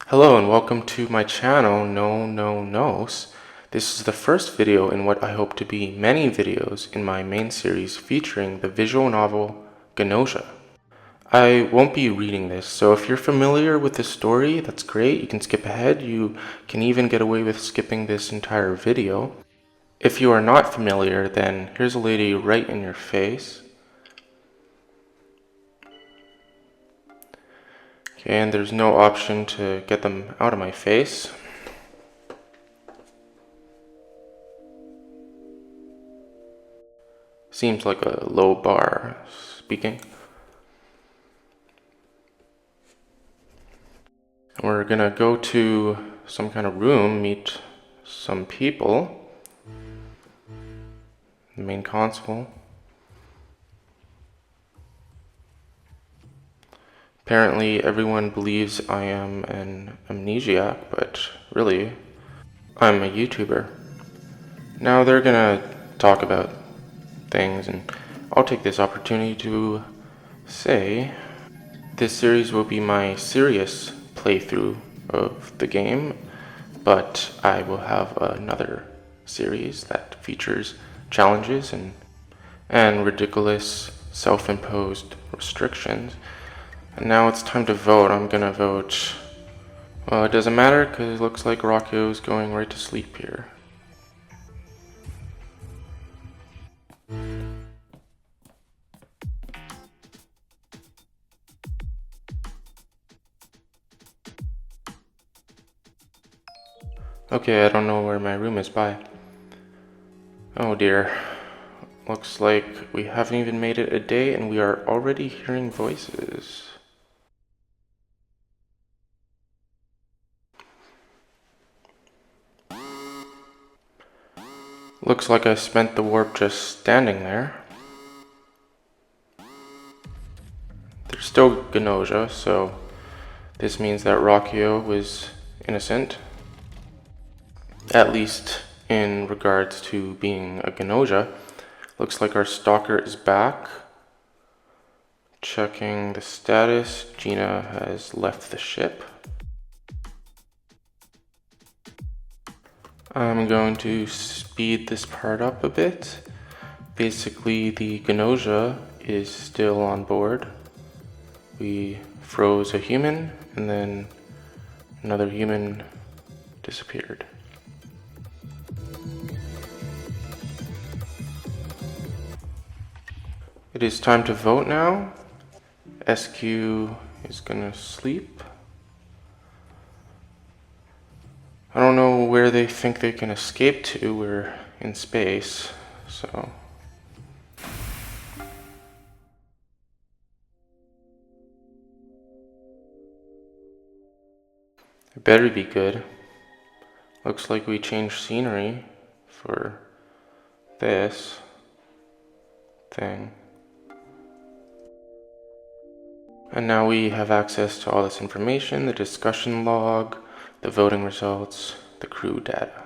Hello and welcome to my channel, Nos. This is the first video in what I hope to be many videos in my main series featuring the visual novel Gnosia. I won't be reading this, so if you're familiar with the story, that's great. You can skip ahead. You can even get away with skipping this entire video. If you are not familiar, then here's a lady right in your face. Okay, and there's no option to get them out of my face. Seems like a low bar speaking. We're gonna go to some kind of room, meet some people. The main console. Apparently everyone believes I am an amnesiac, but really, I'm a YouTuber. Now they're gonna talk about things, and I'll take this opportunity to say this series will be my serious playthrough of the game, but I will have another series that features challenges and ridiculous self-imposed restrictions. And now it's time to vote. I'm gonna vote. Well, it doesn't matter because it looks like Rocco's going right to sleep here. Okay, I don't know where my room is. Bye. Oh dear. Looks like we haven't even made it a day and we are already hearing voices. Looks like I spent the warp just standing there. There's still Gnosia, so this means that Rocchio was innocent. At least in regards to being a Gnosia. Looks like our stalker is back. Checking the status, Gina has left the ship. I'm going to speed this part up a bit. Basically, the Gnosia is still on board. We froze a human, and then another human disappeared. It is time to vote now. SQ is gonna sleep. I don't know where they think they can escape to. We're in space, so. It better be good. Looks like we changed scenery for this thing. And now we have access to all this information, the discussion log, the voting results, the crew data.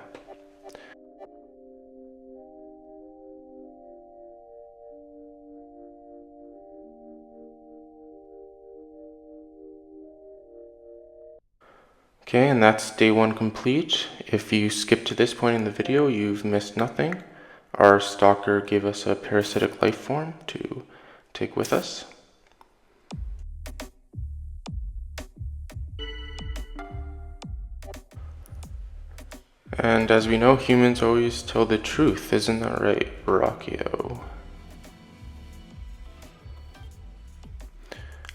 Okay, and that's day one complete. If you skip to this point in the video, you've missed nothing. Our stalker gave us a parasitic life form to take with us. And as we know, humans always tell the truth, isn't that right, Rocchio?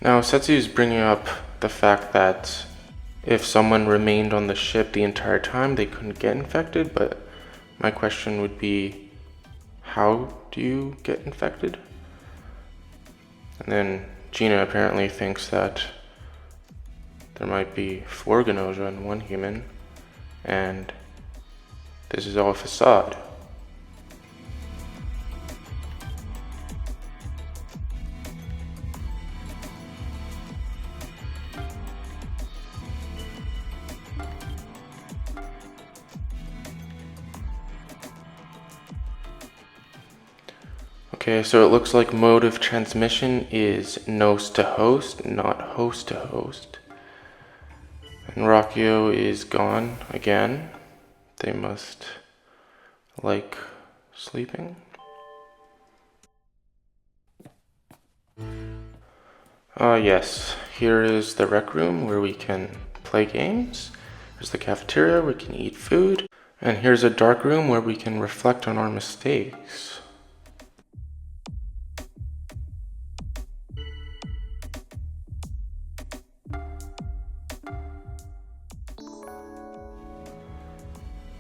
Now, Setsu is bringing up the fact that if someone remained on the ship the entire time, they couldn't get infected, but my question would be, how do you get infected? And then Gina apparently thinks that there might be 4 Gnosia and 1 human, and this is all a facade. Okay, so it looks like mode of transmission is nose to host, not host to host. And Rockio is gone again. They must like sleeping. Yes, here is the rec room where we can play games. There's the cafeteria where we can eat food. And here's a dark room where we can reflect on our mistakes.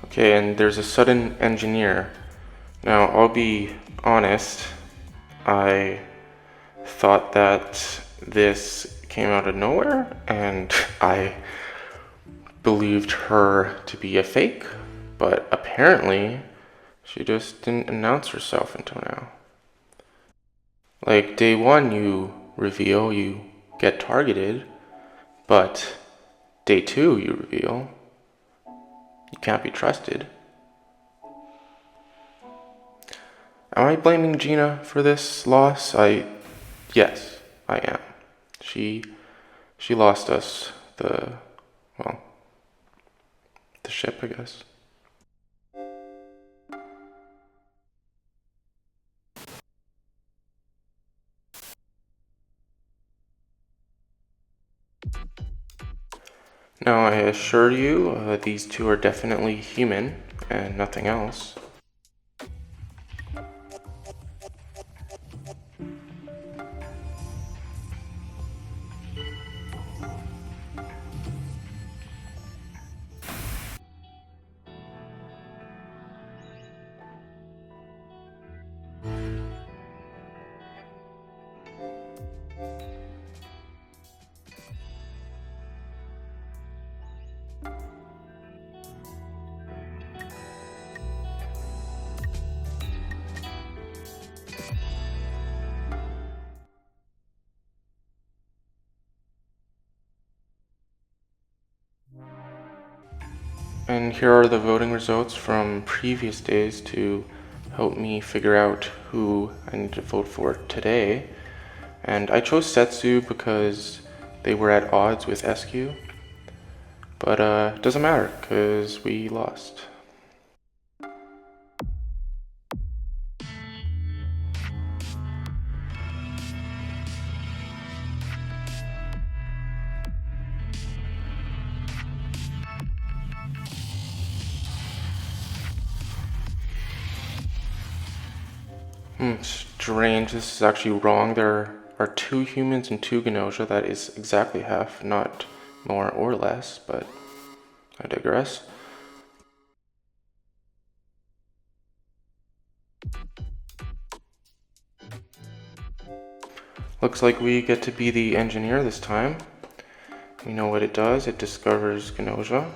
Okay, and there's a sudden engineer. Now, I'll be honest, I thought that this came out of nowhere, and I believed her to be a fake, but apparently she just didn't announce herself until now. Like, day one, you reveal you get targeted, but day two, you reveal you can't be trusted. Am I blaming Gina for this loss? Yes, I am. She lost us the ship, I guess. Now, I assure you, these two are definitely human and nothing else. And here are the voting results from previous days to help me figure out who I need to vote for today. And I chose Setsu because they were at odds with SQ. But it doesn't matter because we lost. Strange. This is actually wrong. There are 2 humans and 2 Gnosia. That is exactly half, not more or less, but I digress. Looks like we get to be the engineer this time. We know what it does. It discovers Gnosia.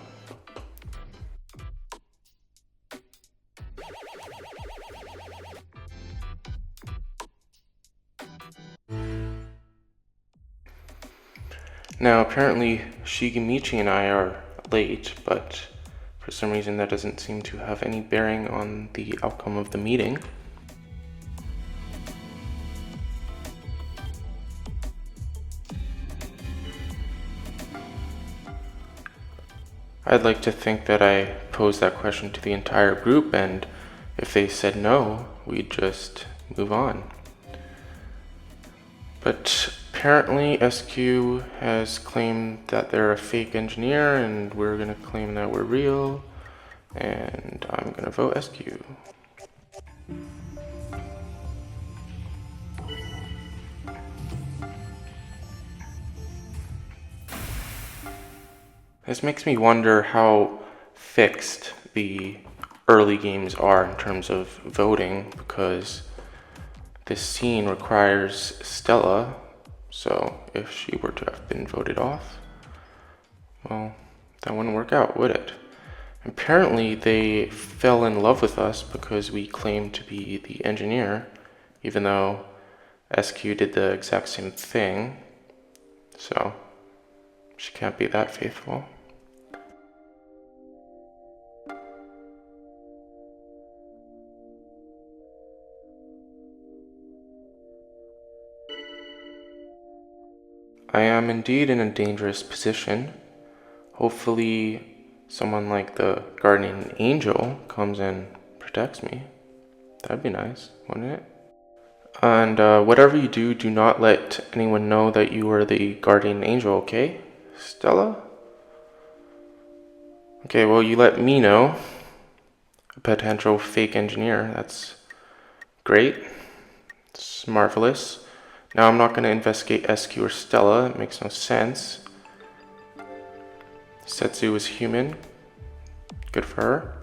Now, apparently, Shigemichi and I are late, but for some reason that doesn't seem to have any bearing on the outcome of the meeting. I'd like to think that I posed that question to the entire group, and if they said no, we'd just move on. But apparently SQ has claimed that they're a fake engineer, and we're gonna claim that we're real, and I'm gonna vote SQ. This makes me wonder how fixed the early games are in terms of voting, because this scene requires Stella, so if she were to have been voted off, well, that wouldn't work out, would it? Apparently they fell in love with us because we claimed to be the engineer, even though SQ did the exact same thing, so she can't be that faithful. I am indeed in a dangerous position. Hopefully someone like the guardian angel comes and protects me. That'd be nice, wouldn't it? And whatever you do, do not let anyone know that you are the guardian angel, okay? Stella? Okay, well, you let me know. A potential fake engineer. That's great. It's marvelous. Now I'm not going to investigate SQ or Stella. It makes no sense. Setsu is human. Good for her.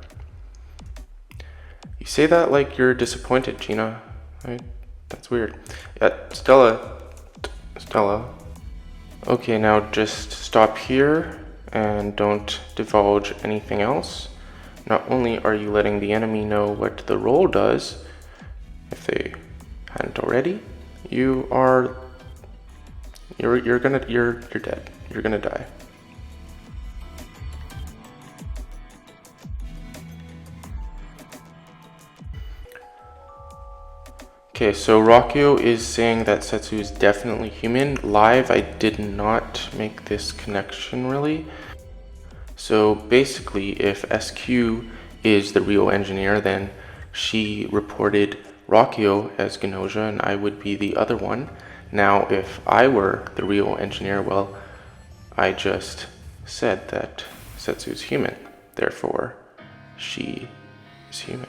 You say that like you're disappointed, Gina. That's weird. Yeah, Stella. Okay, now just stop here and don't divulge anything else. Not only are you letting the enemy know what the role does, if they hadn't already, you're dead. You're gonna die. Okay, so Rockio is saying that Setsu is definitely human. Live, I did not make this connection really. So basically, if SQ is the real engineer, then she reported Rockio as Gnosia and I would be the other one. Now, if I were the real engineer, well, I just said that Setsu is human. Therefore, she is human.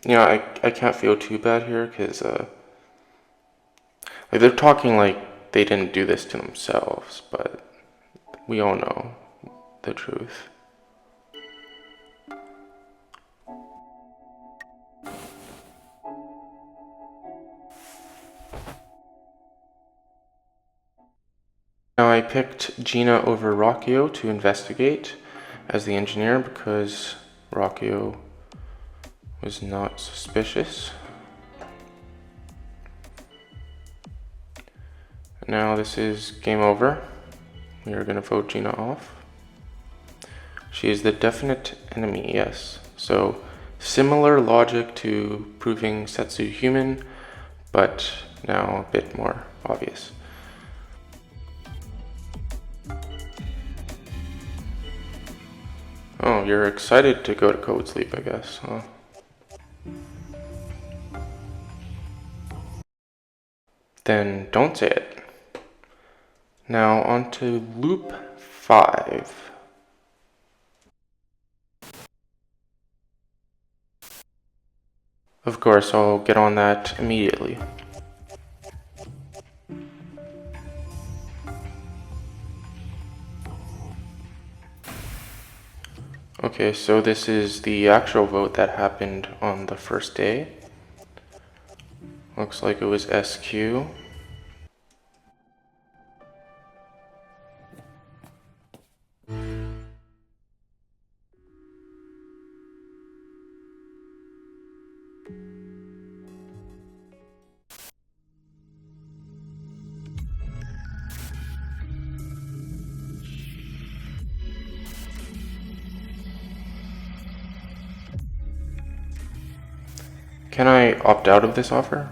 Yeah, I can't feel too bad here because like they're talking like they didn't do this to themselves, but we all know the truth. Now I picked Gina over Rockio to investigate as the engineer because Rockio was not suspicious. Now this is game over. We are going to vote Gina off. She is the definite enemy, yes. So similar logic to proving Setsu human, but now a bit more obvious. Oh, you're excited to go to Code Sleep, I guess, huh? Then don't say it. Now on to loop 5. Of course, I'll get on that immediately. Okay, so this is the actual vote that happened on the first day. Looks like it was SQ. Can I opt out of this offer?